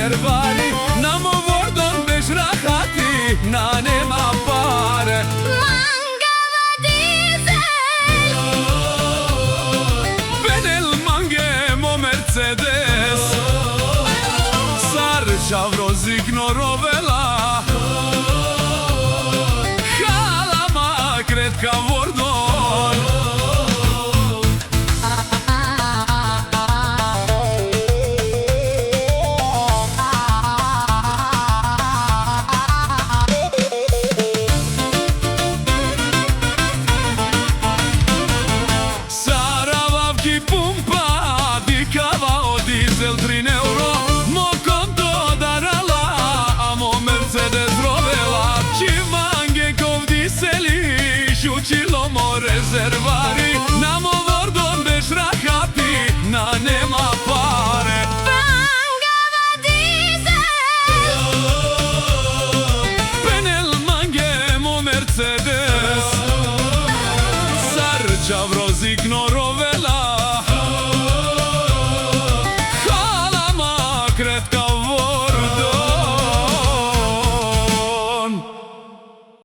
rezervari. Namo vordon besh rahati, na nema pare. Mangava dizel. Benel mangemo Mercedes. Sarcia vrozik norovela. Halama kretka vordon. Pumpa di cava o diesel 3 euro. Mo conto darala, amo Mercedes rovela. Ci mange kov dieseli, shučilo mo rezervari. Namo vordon besh rahati, na nema pare. Mangava dizel. Penel mangemo Mercedes. Sarcia vrozik norovela.